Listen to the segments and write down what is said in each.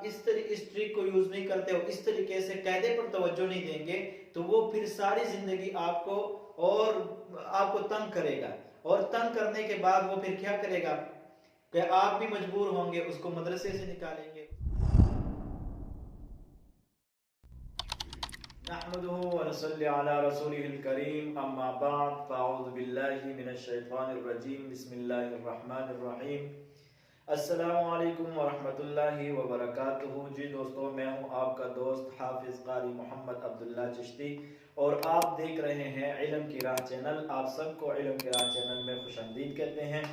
इस ट्रिक को यूज नहीं करते हो, इस तरीके से कायदे पर तवज्जो नहीं देंगे, तो वो फिर सारी जिंदगी आपको तंग करेगा, और तंग करने के बाद वो फिर क्या करेगा कि आप भी मजबूर होंगे उसको मदरसे से निकालेंगे। नहमदुहु व नसल्ली अला रसूलिहिल करीम, अम्मा बाद, फ़अऊज़ु बिल्लाहि मिनश शैतानिर रजीम, बिस्मिल्लाहिर रहमानिर रहीम, अस्सलामु अलैकुम व रहमतुल्लाहि व बरकातुहू। जी दोस्तों, मैं हूं आपका दोस्त हाफिज कारी मोहम्मद अब्दुल्ला चिश्ती, और आप देख रहे हैं इल्म की राह चैनल। आप सबको इल्म की राह चैनल में खुशामदीद कहते हैं,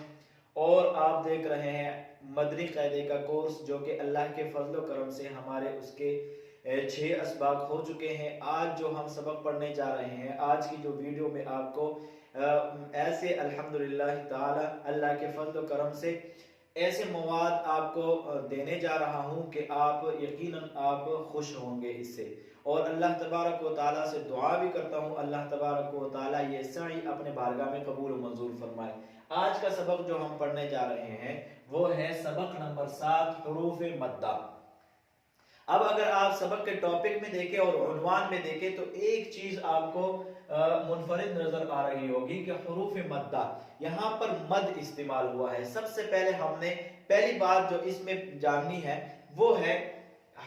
और आप देख रहे हैं मदनी कायदे का कोर्स, जो कि अल्लाह के फजल व करम से हमारे उसके 6 असबाक हो चुके हैं। आज जो हम सबक पढ़ने जा रहे हैं, आज की जो वीडियो में आपको ऐसे अल्हम्दुलिल्लाह ताला अल्लाह के फजल व करम से ऐसे मवाद आपको देने जा रहा हूं कि आप यकीनन आप खुश होंगे इससे, और अल्लाह तबारक व ताला से दुआ भी करता हूं अल्लाह तबारक व ताला ये सही अपने बारगाह में कबूल व मंजूर फरमाए। आज का सबक जो हम पढ़ने जा रहे हैं वो है सबक नंबर 7, हुरूफ मद्दा। अब अगर आप सबक के टॉपिक में देखें और उन्वान में देखें तो एक चीज आपको मुनफरिद नजर आ रही होगी कि हुरूफ मद्दा, यहाँ पर मद इस्तेमाल हुआ है। सबसे पहले हमने पहली बात जो इसमें जाननी है वो है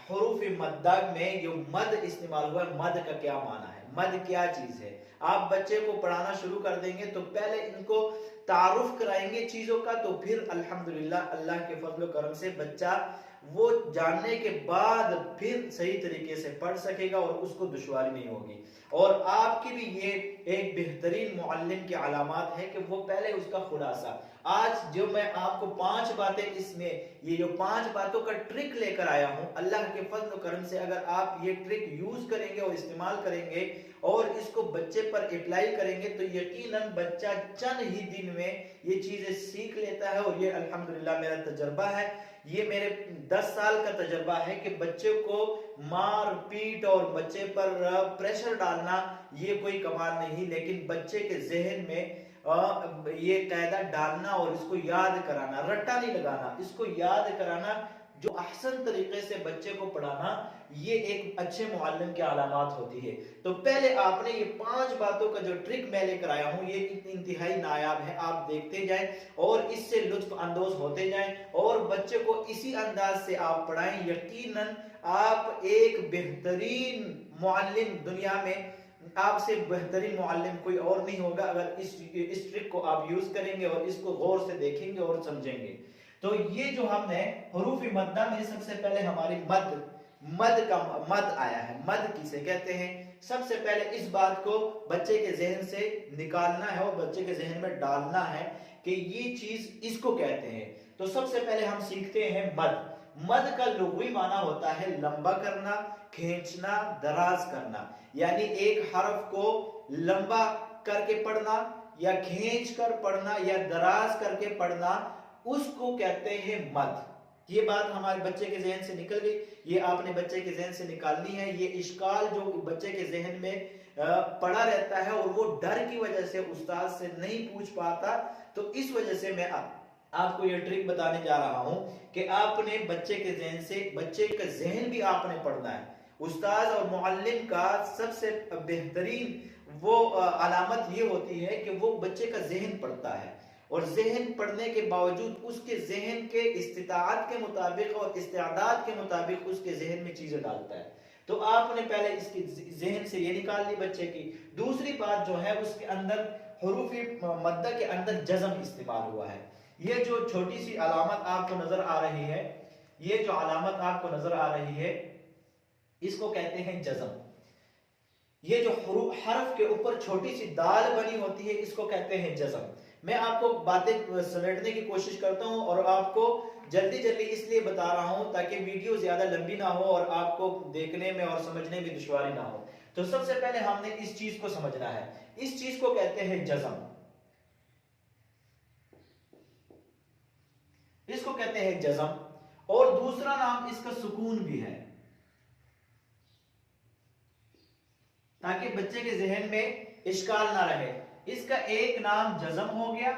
हुरूफ मद्दा में जो मद इस्तेमाल हुआ है, मद का क्या माना है, मद क्या चीज है। आप बच्चे को पढ़ाना शुरू कर देंगे तो पहले इनको तारुफ कराएंगे चीजों का, तो फिर अल्हम्दुलिल्लाह अल्लाह के फजल करम से बच्चा वो जानने के बाद फिर सही तरीके से पढ़ सकेगा और उसको दुश्वारी नहीं होगी। और आपकी भी ये एक बेहतरीन मुअल्लिम की अलामात है कि वो पहले उसका खुलासा, आज जो मैं आपको 5 बातें इसमें ये जो 5 बातों का ट्रिक लेकर आया हूं, अल्लाह के फजल करम से अगर आप ये ट्रिक यूज करेंगे और इस्तेमाल करेंगे और इसको बच्चे पर अप्लाई करेंगे तो यकीनन बच्चा चंद ही दिन में ये चीजें सीख लेता है। और ये अल्हम्दुलिल्लाह मेरा तजर्बा है, ये मेरे 10 साल का तजर्बा है कि बच्चे को मार पीट और बच्चे पर प्रेशर डालना ये कोई कमाल नहीं, लेकिन बच्चे के जहन में ये कायदा डालना और इसको याद कराना, रट्टा नहीं लगाना, इसको याद कराना, जो अहसन तरीके से बच्चे को पढ़ाना, ये एक अच्छे मुअल्लिम की अलामात होती है। तो पहले आपने ये 5 बातों का जो ट्रिक मैं लेकर आया हूं ये इंतहाई नायाब है, आप देखते जाएं और इससे लुत्फ अंदोज होते जाएं और बच्चे को इसी अंदाज से आप पढ़ाएं। यकीनन आप एक बेहतरीन मुअल्लिम, दुनिया में आपसे बेहतरीन मुअल्लिम कोई और नहीं होगा अगर इस ट्रिक को आप यूज करेंगे और इसको गौर से देखेंगे और समझेंगे। तो ये जो हमने हुरूफ मद्दा में सबसे पहले हमारी मद आया है। मद किसे कहते हैं, सबसे पहले इस बात को बच्चे के जहन से निकालना है और बच्चे के जहन में डालना है कि ये चीज इसको कहते हैं। तो सबसे पहले हम सीखते हैं मद। मद का लुग़वी माना होता है लंबा करना, खींचना, दराज करना, यानी एक हरफ को लंबा करके पढ़ना या खींच कर पढ़ना या दराज करके पढ़ना, उसको कहते हैं मद। ये बात हमारे बच्चे के जहन से निकल गई, ये आपने बच्चे के जहन से निकालनी है। ये इश्काल जो बच्चे के जहन में पड़ा रहता है और वो डर की वजह से उस्ताद से नहीं पूछ पाता, तो इस वजह से मैं आपको ये ट्रिक बताने जा रहा हूं कि आपने बच्चे के जहन से, बच्चे का जहन भी आपने पढ़ना है। उस्ताद और मुअल्लिम का सबसे बेहतरीन वो अलामत ये होती है कि वो बच्चे का जहन पढ़ता है और जहन पढ़ने के बावजूद उसके जहन के इस्तिताअत के मुताबिक और इस्तेदाद के मुताबिक उसके जहन में चीजें डालता है। तो आपने पहले इसकी जहन से ये निकाल ली बच्चे की। दूसरी बात जो है उसके अंदर हुरूफ मद्दा के अंदर जज़म इस्तेमाल हुआ है। ये जो छोटी सी अलामत आपको नजर आ रही है, ये जो अलामत आपको नजर आ रही है इसको कहते हैं जज़म। ये जो हरफ के ऊपर छोटी सी दाल बनी होती है इसको कहते हैं जज़म। मैं आपको बातें समेटने की कोशिश करता हूं और आपको जल्दी जल्दी इसलिए बता रहा हूं ताकि वीडियो ज्यादा लंबी ना हो और आपको देखने में और समझने में दुश्वारी ना हो। तो सबसे पहले हमने इस चीज को समझना है, इस चीज को कहते हैं जज़म, इसको कहते हैं जज़म। और दूसरा नाम इसका सुकून भी है, ताकि बच्चे के जहन में इश्काल ना रहे। इसका एक नाम जज़म हो गया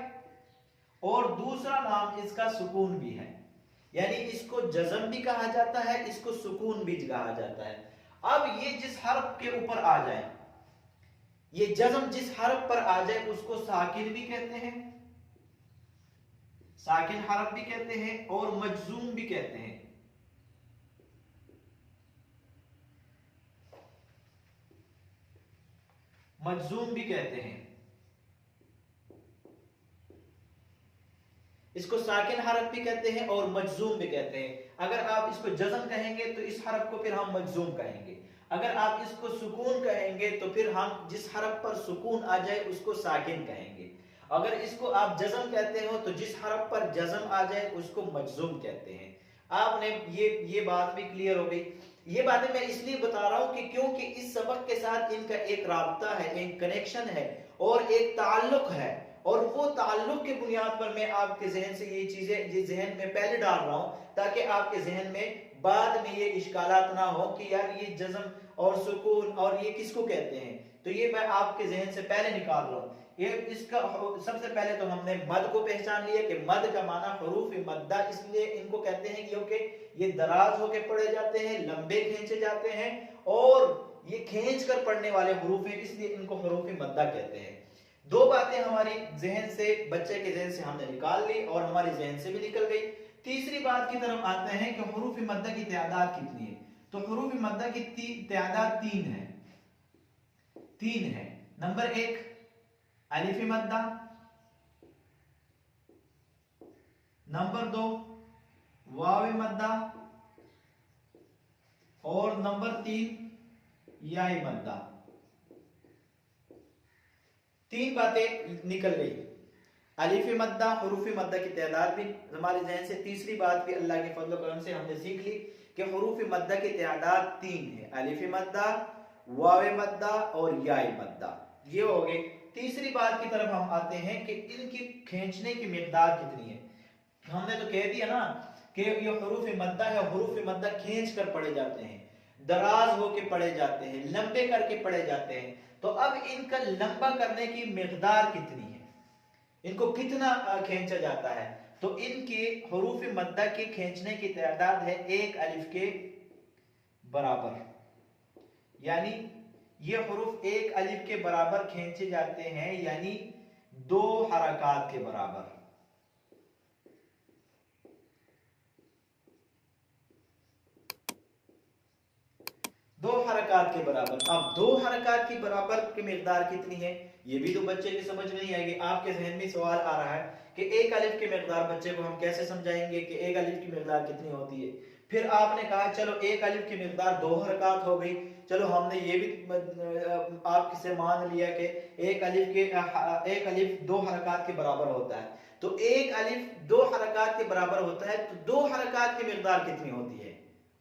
और दूसरा नाम इसका सुकून भी है। यानी इसको जज़म भी कहा जाता है, इसको सुकून भी कहा जाता है। अब ये जिस हर्फ के ऊपर आ जाए, ये जज़म जिस हर्फ पर आ जाए उसको साकिन भी कहते हैं, साकिन हर्फ भी कहते हैं और मजजूम भी कहते हैं। मजजूम भी कहते हैं, इसको साकिन हरफ भी कहते हैं और मजजूम भी कहते हैं। अगर आप इसको जज़म कहेंगे तो इस हरफ को फिर हम मजजूम कहेंगे, अगर आप इसको सुकून कहेंगे तो फिर हम जिस हरफ पर सुकून आ जाए उसको साकिन कहेंगे। अगर इसको आप जज़म कहते हो तो जिस हरफ पर जज़म आ जाए उसको मजजूम कहते हैं। आपने ये बात भी क्लियर हो गई। ये बातें मैं इसलिए बता रहा हूं कि क्योंकि इस सबक के साथ इनका एक राब्ता है, एक कनेक्शन है और एक ताल्लुक है, और वो ताल्लुक के बुनियाद पर मैं आपके जहन से ये चीजें ये जहन में पहले डाल रहा हूं ताकि आपके जहन में बाद में ये इश्कालात ना हो कि यार ये जज़म और सुकून और ये किसको कहते हैं। तो ये मैं आपके जहन से पहले निकाल रहा हूं। ये इसका सबसे पहले तो हमने मद को पहचान लिया कि मद का माना हुरूफ मद्दा, इसलिए इनको कहते हैं क्योंकि ये दराज होके पढ़े जाते हैं, लंबे खींचे जाते हैं और ये खींच कर पढ़ने वाले हुरूफ हैं, इसलिए इनको हुरूफ मद्दा कहते हैं। दो बातें हमारी जहन से, बच्चे के जहन से हमने निकाल ली और हमारे जहन से भी निकल गई। तीसरी बात की तरफ आते हैं कि हुरूफ मद्दा की तादाद कितनी है। तो हुरूफ मद्दा की तादाद तीन है। नंबर 1 अलिफ मद्दा, नंबर 2 वाव मद्दा और नंबर 3 याई मद्दा। तीन बातें निकल गई, अलिफ मद्दा, हुरूफ मद्दा की तादाद भी हमारे जहन से। तीसरी बात भी अल्लाह के फजल करम से हमने सीख ली कि हुरूफ मद्दा की तादाद 3 है, अलिफ मद्दा, वाव मद्दा और याई मद्दा। ये हो गए। तीसरी बात की तरफ हम आते हैं कि इनकी खींचने की मिकदार कितनी है। हमने तो कह दिया ना कि ये हुरूफ मद्दा है, हुरूफ मद्दा खींच कर पढ़े जाते हैं, दराज होके पढ़े जाते हैं, लंबे करके पढ़े जाते हैं। तो अब इनका लंबा करने की मिकदार कितनी है, इनको कितना खींचा जाता है। तो इनके हुरूफ मद्दा के खींचने की तादाद है 1 अलिफ के बराबर, यानी ये हुरूफ 1 अलिफ के बराबर खींचे जाते हैं, यानी 2 हरकात के बराबर। दो हरकात के बराबर। अब 2 हरकात की बराबर की मिकदार कितनी है, ये भी तो बच्चे की समझ में नहीं आएगी। आपके जहन में सवाल आ रहा है कि 1 अलिफ की मिकदार बच्चे को हम कैसे समझाएंगे कि 1 अलिफ की मिकदार कितनी होती है। फिर आपने कहा चलो 1 अलिफ की मिकदार 2 हरकात हो गई, चलो हमने ये भी आपसे मान लिया कि 1 अलिफ 2 हरकात के बराबर होता है। तो 1 अलिफ 2 हरकात के बराबर होता है, तो 2 हरकात की मिकदार कितनी होती है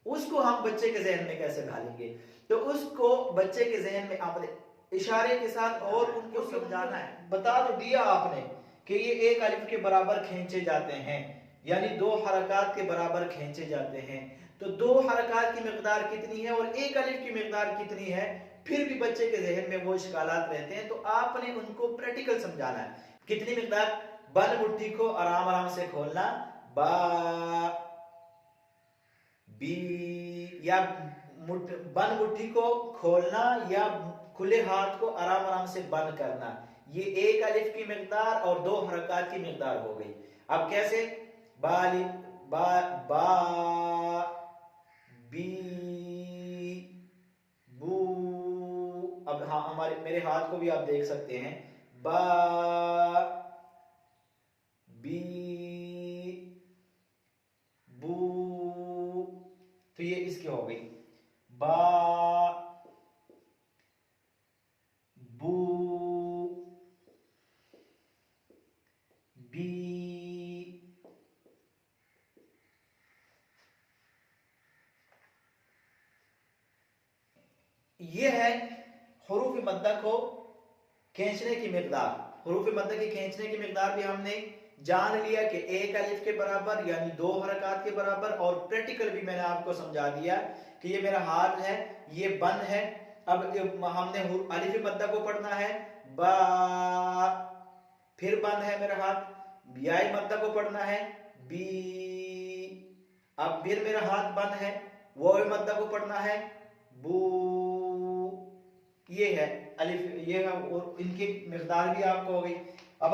उसको हम बच्चे के जहन में कैसे ढालेंगे। तो उसको बच्चे के जहन में आपने इशारे के साथ और उनको समझाना है। बता तो दिया आपने कि ये 1 अलिफ के बराबर खींचे जाते हैं, यानी 2 हरकात के बराबर खींचे जाते हैं। तो 2 हरकात की मिकदार कितनी है और 1 अलिफ की मिकदार कितनी है, फिर भी बच्चे के जहन में वो इश्कालात रहते हैं। तो आपने उनको प्रैक्टिकल समझाना है। कितनी मिकदार, बन मुट्ठी को आराम आराम से खोलना, बा बी, या बंद मुट्ठी को खोलना या खुले हाथ को आराम आराम से बंद करना। ये 1 अलिफ की मिकदार और 2 हरकत की मिकदार हो गई। अब कैसे, बाली बा बा बी बू। अब हाँ, हमारे मेरे हाथ को भी आप देख सकते हैं, बा बी बू। तो ये इसकी हो गई, बा बू बी। ये है हुरूफ मद्दा को खींचने की मिकदार। हुरूफ मद्दा की खींचने की मिकदार भी हमने जान लिया कि 1 अलिफ के बराबर यानी 2 हरकत के बराबर, और प्रैक्टिकल भी मैंने आपको समझा दिया कि ये मेरा हाथ है, ये बंद है। अब हमने अलिफ मद्दा को पढ़ना है, बा, फिर बंद है मेरा हाथ। याई मद्दा को पढ़ना है, बी, अब फिर मेरा हाथ बंद है, वाव मद्दा को पढ़ना है, बू, ये है अलिफ, ये है, और इनकी मिकदार भी आपको हो गई। अब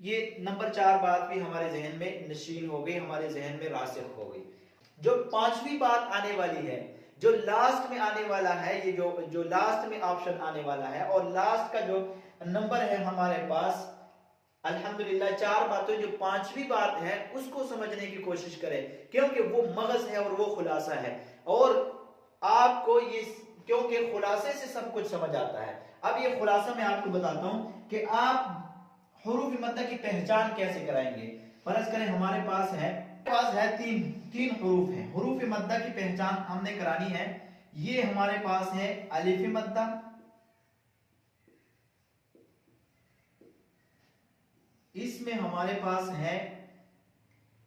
ये नंबर 4 बात भी हमारे जहन में नशीन हो गई, हमारे जहन में रासिख हो गई। जो 5वीं बात आने वाली है, जो लास्ट में आने वाला है, ये जो लास्ट में ऑप्शन आने वाला है, और लास्ट का जो नंबर है हमारे पास, अल्हम्दुलिल्लाह 4 बातें, जो 5वीं बात है उसको समझने की कोशिश करें, क्योंकि वो मगज है और वो खुलासा है, और आपको ये, क्योंकि खुलासे से सब कुछ समझ आता है। अब ये खुलासा मैं आपको बताता हूं कि आप हुरूफ मद्दा की पहचान कैसे कराएंगे। फर्ज करें हमारे पास है तीन हुरूफ हैं, हुरूफ मद्दा की पहचान हमने करानी है। ये हमारे पास है अलिफ मद्दा, इसमें हमारे पास है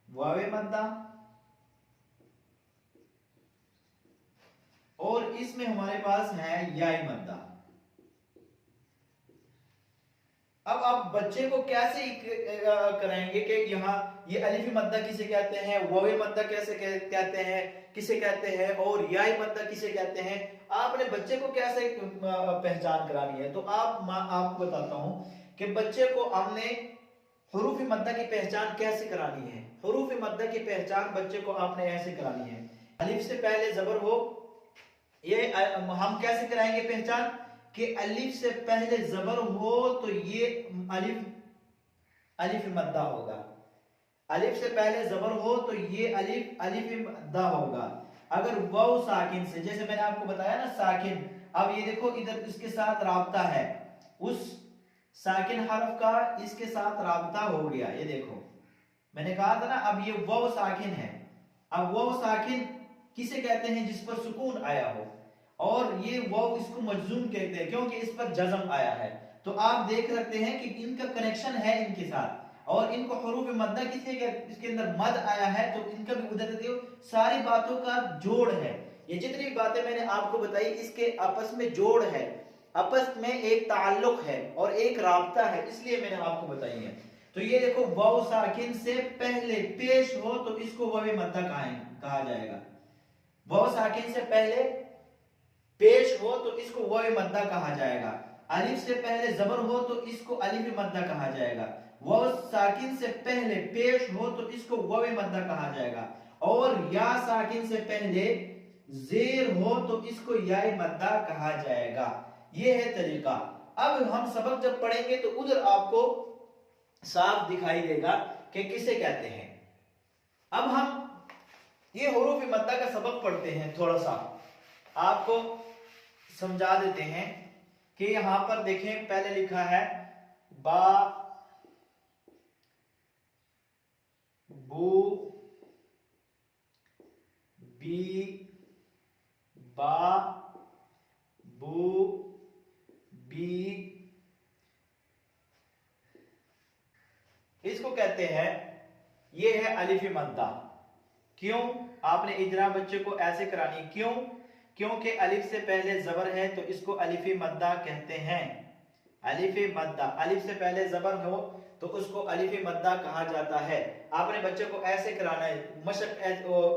वाव मद्दा, और इसमें हमारे पास है या मद्दा। अब आप बच्चे को कैसे कराएंगे कि यहाँ ये अलिफ मद्दा किसे कहते हैं, वाव मद्दा कैसे कहते हैं, किसे कहते हैं, और या मद्दा किसे कहते हैं, आपने बच्चे को कैसे पहचान करानी है। तो आपको बताता हूं कि बच्चे को हमने हुरूफ मद्दा की पहचान कैसे करानी है। हुरूफ मद्दा की पहचान बच्चे को आपने ऐसे करानी है, अलिफ से पहले जबर हो, ये हम कैसे कराएंगे पहचान कि अलिफ से पहले जबर हो तो ये अलिफ मद्दा होगा, अलिफ से पहले जबर हो तो ये अलिफ मद्दा होगा। अगर वाव साकिन से, जैसे मैंने आपको बताया ना साकिन, अब ये देखो इधर इसके साथ राब्ता है, उस साकिन हर्फ का इसके साथ राब्ता हो गया, ये देखो मैंने कहा था ना। अब ये वाव साकिन है, अब वाव साकिन किसे कहते हैं, जिस पर सुकून आया हो, और ये वाव इसको मजजूम कहते हैं क्योंकि इस पर जज़म आया है। तो आप देख सकते हैं कि इनका कनेक्शन है इनके साथ, और इनको हुरूफ मद्दा इसके अंदर मद आया है, तो इनका भी उधर सारी बातों का जोड़ है। ये जितनी भी बातें मैंने आपको बताई इसके आपस में जोड़ है, आपस में एक ताल्लुक है और एक राब्ता है, इसलिए मैंने आपको बताई है। तो ये देखो वाव साकिन से पहले पेश हो तो इसको वाव मद्दा कहा जाएगा, वाव साकिन से पहले पेश हो तो इसको वाव मद्दा कहा जाएगा, अलिफ से पहले जबर हो तो इसको अलिफ मद्दा कहा जाएगा, वाव साकिन से पहले पेश हो तो इसको वाव मद्दा कहा जाएगा, और या साकिन से पहले जेर हो तो इसको या मद्दा कहा जाएगा। ये है तरीका। अब हम सबक जब पढ़ेंगे तो उधर आपको साफ दिखाई देगा कि किसे कहते हैं। अब हम ये हुरूफ मद्दा का सबक पढ़ते हैं, थोड़ा सा आपको समझा देते हैं कि यहां पर देखें, पहले लिखा है बा, बू, बी, बा, बू, बी, इसको कहते हैं, ये है अलिफ मद्दा। क्यों आपने इजरा बच्चे को ऐसे करानी, क्यों, क्योंकि अलिफ से पहले जबर है तो इसको अलिफ मद्दा कहते हैं। अलिफ मद्दा, अलिफ से पहले जबर हो तो उसको अलिफ मद्दा कहा जाता है। आपने बच्चे को ऐसे कराना है, मशक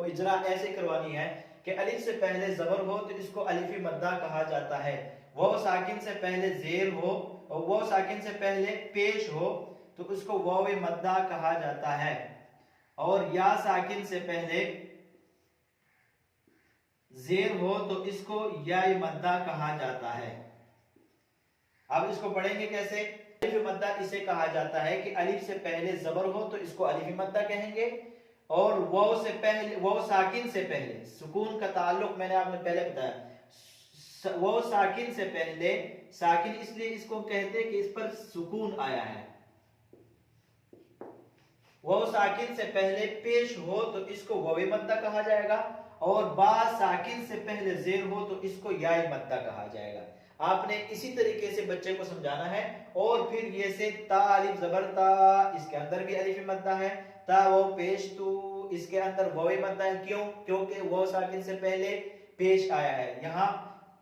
इजरा ऐसे करवानी है कि अलिफ से पहले जबर हो तो इसको अलिफ मद्दा कहा जाता है, वाव साकिन से पहले जेर हो और वाव साकिन से पहले पेश हो तो उसको वाव मद्दा कहा जाता है, और या साकिन से पहले जेर हो तो इसको या मद्दा कहा जाता है। अब इसको पढ़ेंगे कैसे। अलिफ मद्दा इसे कहा जाता है कि अलिफ से पहले जबर हो तो इसको अलिफ मद्दा कहेंगे, और वाव से पहले, वाव साकिन से पहले, सुकून का ताल्लुक मैंने आपने पहले बताया, वाव साकिन से पहले, साकिन इसलिए इसको कहते हैं कि इस पर सुकून आया है, वाव साकिन से पहले पेश हो तो इसको वाव मद्दा कहा जाएगा, और बा साकिन से पहले जेर हो तो इसको या मद्दा कहा जाएगा। आपने इसी तरीके से बच्चे को समझाना है। और फिर ये से ता अलिफ जबर ता, इसके अंदर भी अलिफ मद्दा है, ता वो पेश तू, इसके अंदर वाव मद्दा है। क्यों, क्योंकि वाव साकिन से पहले पेश आया है। यहाँ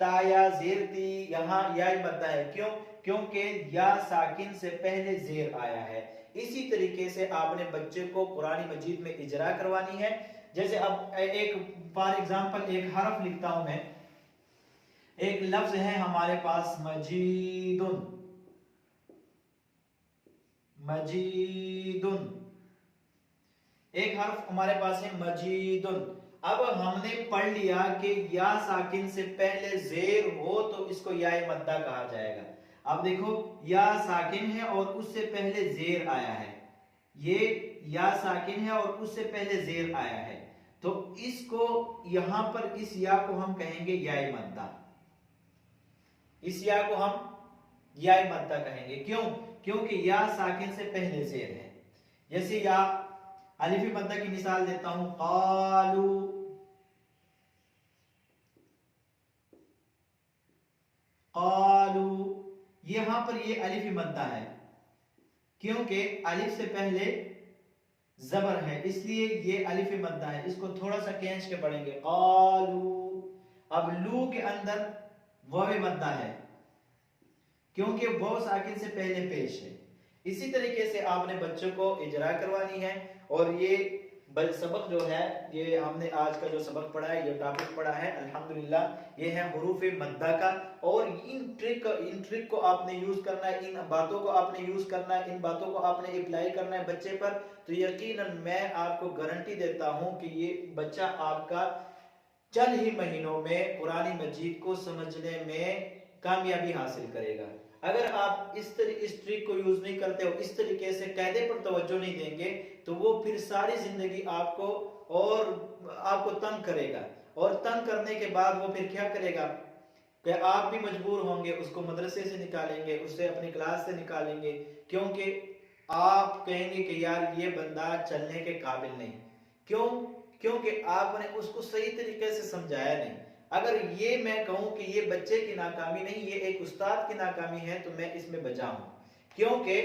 ता या जेर ती, यहाँ या मद्दा है। क्यों, क्योंकि या साकिन से पहले जेर आया है। इसी तरीके से आपने बच्चे को कुरान मजीद में इजरा करवानी है। जैसे अब एक फॉर एग्जांपल एक हरफ लिखता हूं मैं, एक लफ्ज है हमारे पास मजीदुन, मजीदुन, एक हर्फ हमारे पास है मजीदुन। अब हमने पढ़ लिया कि या साकिन से पहले जेर हो तो इसको या मद्दा कहा जाएगा। अब देखो या साकिन है और उससे पहले जेर आया है, ये या साकिन है और उससे पहले जेर आया है, तो इसको यहां पर इस या को हम कहेंगे या मद्दा, इस या को हम या मद्दा कहेंगे। क्यों? क्योंकि या साकिन से पहले जेर है। जैसे या अलिफ मद्दा की मिसाल देता हूं, कालू, कालू, यहां पर ये अलिफ मद्दा है क्योंकि अलिफ से पहले जबर है, इसलिए ये अलिफ मद्दा है। इसको थोड़ा सा खींच के पढ़ेंगे, कालू। अब लू के अंदर वाव मद्दा है क्योंकि वाव साकिन से पहले पेश है। इसी तरीके से आपने बच्चों को इजरा करवानी है। और ये सबक जो है, ये हमने आज का जो सबक पढ़ा है, ये टॉपिक पढ़ा है अल्हम्दुलिल्लाह, ये है हुरूफ मद्दा का। और इन ट्रिक को आपने यूज करना है, इन बातों को आपने यूज करना है, इन बातों को आपने अप्लाई करना है बच्चे पर। तो यकीनन मैं आपको गारंटी देता हूं कि ये बच्चा आपका चंद ही महीनों में कुरान मजीद को समझने में कामयाबी हासिल करेगा। अगर आप इस ट्रिक को यूज नहीं करते हो, इस तरीके से कायदे पर तवज्जो नहीं देंगे, तो वो फिर सारी जिंदगी आपको तंग करेगा। और तंग करने के बाद वो फिर क्या करेगा कि आप भी मजबूर होंगे, उसको मदरसे से निकालेंगे, उससे अपनी क्लास से निकालेंगे, क्योंकि आप कहेंगे कि यार ये बंदा चलने के काबिल नहीं। क्यों? क्योंकि आपने उसको सही तरीके से समझाया नहीं। अगर ये मैं कहूं कि ये बच्चे की नाकामी नहीं, ये एक उस्ताद की नाकामी है, तो मैं इसमें बचा हूं। क्योंकि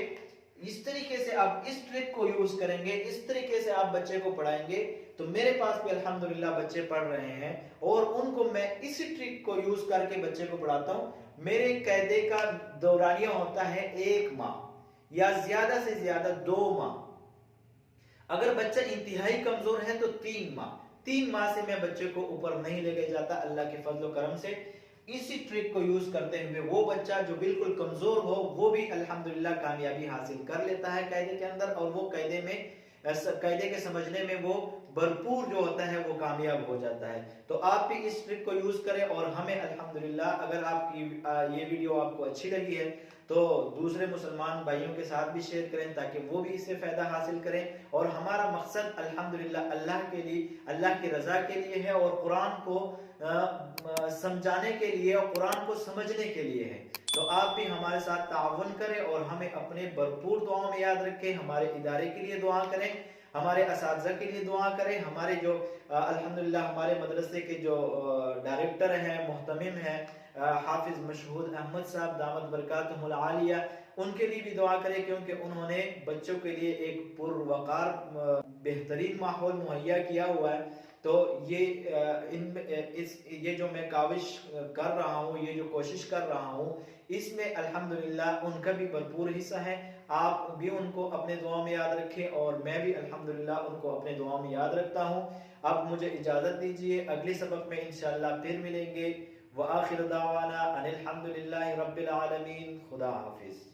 इस तरीके से आप इस ट्रिक को यूज करेंगे, इस तरीके से आप बच्चे को पढ़ाएंगे, तो मेरे पास भी अल्हम्दुलिल्लाह बच्चे पढ़ रहे हैं और उनको मैं इसी ट्रिक को यूज करके बच्चे को पढ़ाता हूं। मेरे कायदे का दौरानिया होता है 1 माह या ज्यादा से ज्यादा 2 माह। अगर बच्चा इंतहाई कमजोर है तो 3 माह। 3 माह से मैं बच्चे को ऊपर नहीं लेके जाता अल्लाह के फजल करम से। इसी ट्रिक को यूज करते हुए वो बच्चा जो बिल्कुल कमजोर हो वो भी अल्हम्दुलिल्लाह कामयाबी हासिल कर लेता है कायदे के अंदर, और वो कायदे के समझने में वो भरपूर जो होता है वो कामयाब हो जाता है। तो आप भी इस ट्रिक को यूज करें और हमें अल्हम्दुलिल्लाह, अगर आपकी ये वीडियो आपको अच्छी लगी है तो दूसरे मुसलमान भाइयों के साथ भी शेयर करें ताकि वो भी इससे फायदा हासिल करें। और हमारा मकसद अल्हम्दुलिल्लाह अल्लाह के लिए, अल्लाह की रजा के लिए है और कुरान को समझाने के लिए और कुरान को समझने के लिए है। तो आप भी हमारे साथ ताअवुन करें और हमें अपने भरपूर दुआओं में याद रखें। हमारे इदारे के लिए दुआ करें, हमारे असातिज़ा के लिए दुआ करें, हमारे जो अल्हम्दुलिल्लाह हमारे मदरसे के जो डायरेक्टर हैं, मुहतमिम हैं, हाफिज मशहूद अहमद साहब दामत बरकातुहुल आलिया, उनके लिए भी दुआ करें क्योंकि उन्होंने बच्चों के लिए एक पुरवकार बेहतरीन माहौल मुहैया किया हुआ है। तो ये जो मैं काविश कर रहा हूँ, ये जो कोशिश कर रहा हूँ, इसमें अल्हम्दुलिल्लाह उनका भी भरपूर हिस्सा है। आप भी उनको अपने दुआ में याद रखें और मैं भी अल्हम्दुलिल्लाह उनको अपने दुआ में याद रखता हूँ। अब मुझे इजाज़त दीजिए, अगले सबक में इंशाअल्लाह फिर मिलेंगे। व आखिर दावाना अनिल हम्दुलिल्लाहि रब्बिल आलमीन। खुदा हाफिज।